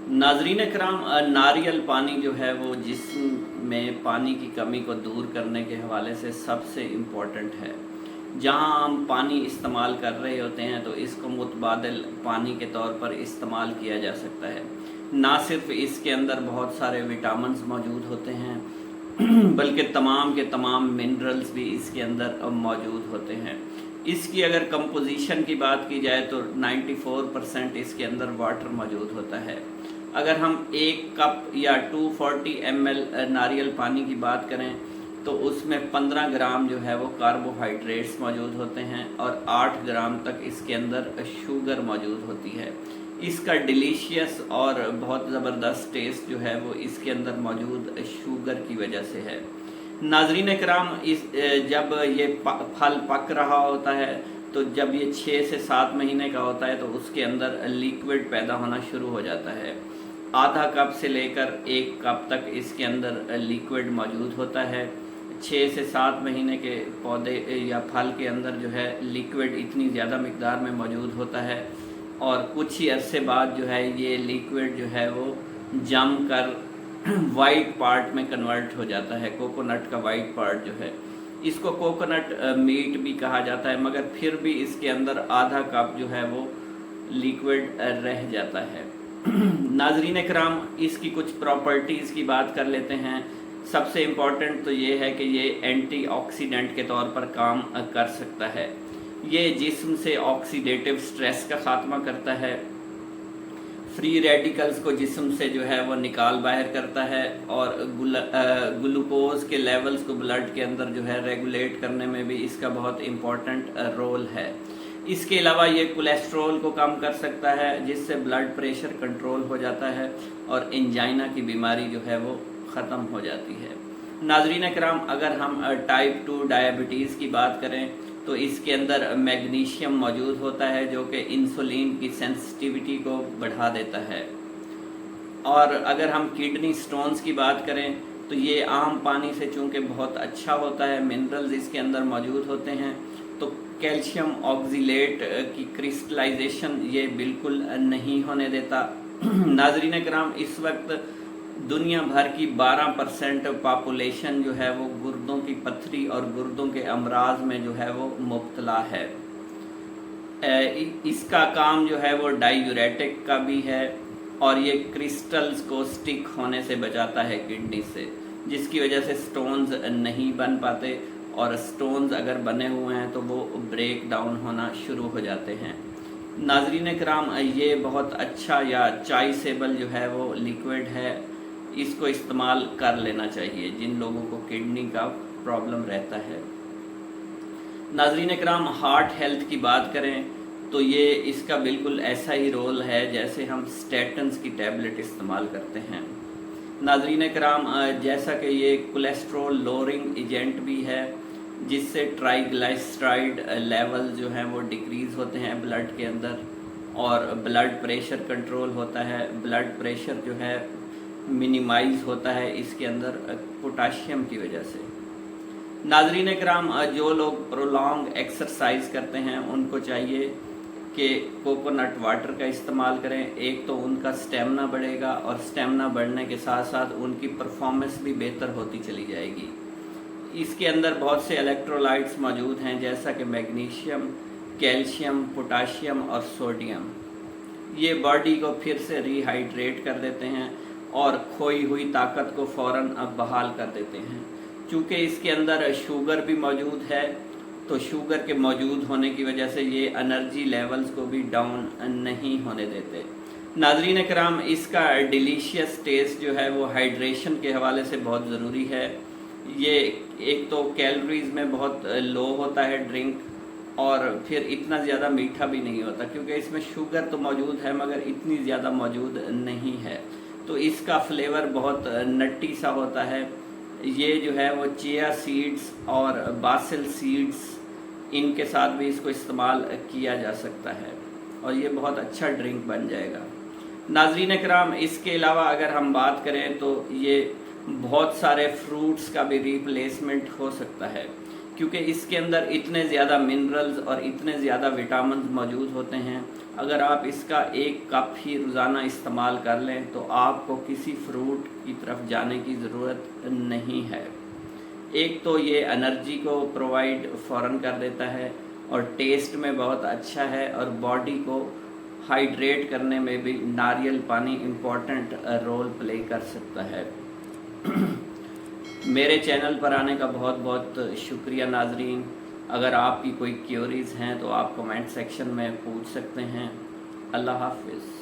नाजरीन कराम, नारियल पानी जो है वो जिस्म में पानी की कमी को दूर करने के हवाले से सबसे इम्पोर्टेंट है। जहाँ हम पानी इस्तेमाल कर रहे होते हैं तो इसको मुतबादिल पानी के तौर पर इस्तेमाल किया जा सकता है। ना सिर्फ इसके अंदर बहुत सारे विटामिन्स मौजूद होते हैं बल्कि तमाम के तमाम मिनरल्स भी इसके अंदर मौजूद होते हैं। इसकी अगर कंपोजिशन की बात की जाए तो 94% इसके अंदर वाटर मौजूद होता है। अगर हम 1 कप या 240 ml नारियल पानी की बात करें तो उसमें 15 ग्राम जो है वो कार्बोहाइड्रेट्स मौजूद होते हैं और 8 ग्राम तक इसके अंदर शुगर मौजूद होती है। इसका डिलीशियस और बहुत ज़बरदस्त टेस्ट जो है वो इसके अंदर मौजूद शुगर की वजह से है। नाजरीन कराम, जब ये फल पक रहा होता है तो जब ये 6 से 7 महीने का होता है तो उसके अंदर लिक्विड पैदा होना शुरू हो जाता है। आधा कप से लेकर 1 कप तक इसके अंदर लिक्विड मौजूद होता है। 6 से 7 महीने के पौधे या फल के अंदर जो है लिक्विड इतनी ज़्यादा मिकदार में मौजूद होता है और कुछ ही अरसे बाद जो है ये लिक्विड जो है वो जम कर वाइट पार्ट में कन्वर्ट हो जाता है। कोकोनट का वाइट पार्ट जो है, इसको कोकोनट मीट भी कहा जाता है, मगर फिर भी इसके अंदर आधा कप जो है वो लिक्विड रह जाता है। नाजरीन कराम, इसकी कुछ प्रॉपर्टीज़ की बात कर लेते हैं। सबसे इम्पॉर्टेंट तो ये है कि ये एंटीऑक्सीडेंट के तौर पर काम कर सकता है। ये जिस्म से ऑक्सीडेटिव स्ट्रेस का ख़ात्मा करता है, फ्री रेडिकल्स को जिस्म से जो है वो निकाल बाहर करता है और ग्लूकोज के लेवल्स को ब्लड के अंदर जो है रेगुलेट करने में भी इसका बहुत इम्पॉर्टेंट रोल है। इसके अलावा ये कोलेस्ट्रॉल को कम कर सकता है जिससे ब्लड प्रेशर कंट्रोल हो जाता है और एंजाइना की बीमारी जो है वो ख़त्म हो जाती है। नाजरीन कराम, अगर हम टाइप 2 डायबिटीज़ की बात करें तो इसके अंदर मैग्नीशियम मौजूद होता है जो कि इंसुलिन की सेंसिटिविटी को बढ़ा देता है। और अगर हम किडनी स्टोन्स की बात करें तो ये आम पानी से चूँकि बहुत अच्छा होता है, मिनरल्स इसके अंदर मौजूद होते हैं, तो कैल्शियम ऑक्सीलेट की क्रिस्टलाइजेशन ये बिल्कुल नहीं होने देता। नाजरीन कराम, इस वक्त दुनिया भर की 12% पॉपुलेशन जो है वो गुर्दों की पथरी और गुर्दों के अमराज में जो है वो मुब्तला है। इसका काम जो है वो डायूरेटिक का भी है और ये क्रिस्टल्स को स्टिक होने से बचाता है किडनी से, जिसकी वजह से स्टोन्स नहीं बन पाते और स्टोन्स अगर बने हुए हैं तो वो ब्रेक डाउन होना शुरू हो जाते हैं। नाजरीन कराम, ये बहुत अच्छा या चॉइसेबल जो है वो लिक्विड है, इसको इस्तेमाल कर लेना चाहिए जिन लोगों को किडनी का प्रॉब्लम रहता है। नाजरीन कराम, हार्ट हेल्थ की बात करें तो ये इसका बिल्कुल ऐसा ही रोल है जैसे हम स्टेटन्स की टैबलेट इस्तेमाल करते हैं। नाजरीन कराम, जैसा कि ये कोलेस्ट्रॉल लोअरिंग एजेंट भी है जिससे ट्राइग्लिसराइड लेवल जो हैं वो डिक्रीज़ होते हैं ब्लड के अंदर और ब्लड प्रेशर कंट्रोल होता है। ब्लड प्रेशर जो है मिनिमाइज होता है इसके अंदर पोटाशियम की वजह से। नाजरीन कराम, जो लोग प्रोलॉन्ग एक्सरसाइज करते हैं उनको चाहिए कि कोकोनट वाटर का इस्तेमाल करें। एक तो उनका स्टेमिना बढ़ेगा और स्टेमिना बढ़ने के साथ साथ उनकी परफॉर्मेंस भी बेहतर होती चली जाएगी। इसके अंदर बहुत से इलेक्ट्रोलाइट्स मौजूद हैं जैसा कि मैग्नीशियम, कैल्शियम, पोटाशियम और सोडियम। ये बॉडी को फिर से रिहाइड्रेट कर देते हैं और खोई हुई ताकत को फ़ौरन बहाल कर देते हैं। चूँकि इसके अंदर शुगर भी मौजूद है तो शुगर के मौजूद होने की वजह से ये एनर्जी लेवल्स को भी डाउन नहीं होने देते। नाजरीन कराम, इसका डिलीशियस टेस्ट जो है वो हाइड्रेशन के हवाले से बहुत ज़रूरी है। ये एक तो कैलोरीज में बहुत लो होता है ड्रिंक और फिर इतना ज़्यादा मीठा भी नहीं होता क्योंकि इसमें शुगर तो मौजूद है मगर इतनी ज़्यादा मौजूद नहीं है, तो इसका फ्लेवर बहुत नट्टी सा होता है। ये जो है वो चिया सीड्स और बासिल सीड्स, इनके साथ भी इसको इस्तेमाल किया जा सकता है और ये बहुत अच्छा ड्रिंक बन जाएगा। नाजरीन कराम, इसके अलावा अगर हम बात करें तो ये बहुत सारे फ्रूट्स का भी रिप्लेसमेंट हो सकता है क्योंकि इसके अंदर इतने ज़्यादा मिनरल्स और इतने ज़्यादा विटामिन मौजूद होते हैं अगर आप इसका 1 कप ही रोज़ाना इस्तेमाल कर लें तो आपको किसी फ्रूट की तरफ जाने की ज़रूरत नहीं है। एक तो ये एनर्जी को प्रोवाइड फ़ौरन कर देता है और टेस्ट में बहुत अच्छा है, और बॉडी को हाइड्रेट करने में भी नारियल पानी इम्पॉर्टेंट रोल प्ले कर सकता है। मेरे चैनल पर आने का बहुत बहुत शुक्रिया नाजरीन। अगर आपकी कोई क्यूरीज़ हैं तो आप कमेंट सेक्शन में पूछ सकते हैं। अल्लाह हाफ़िज़।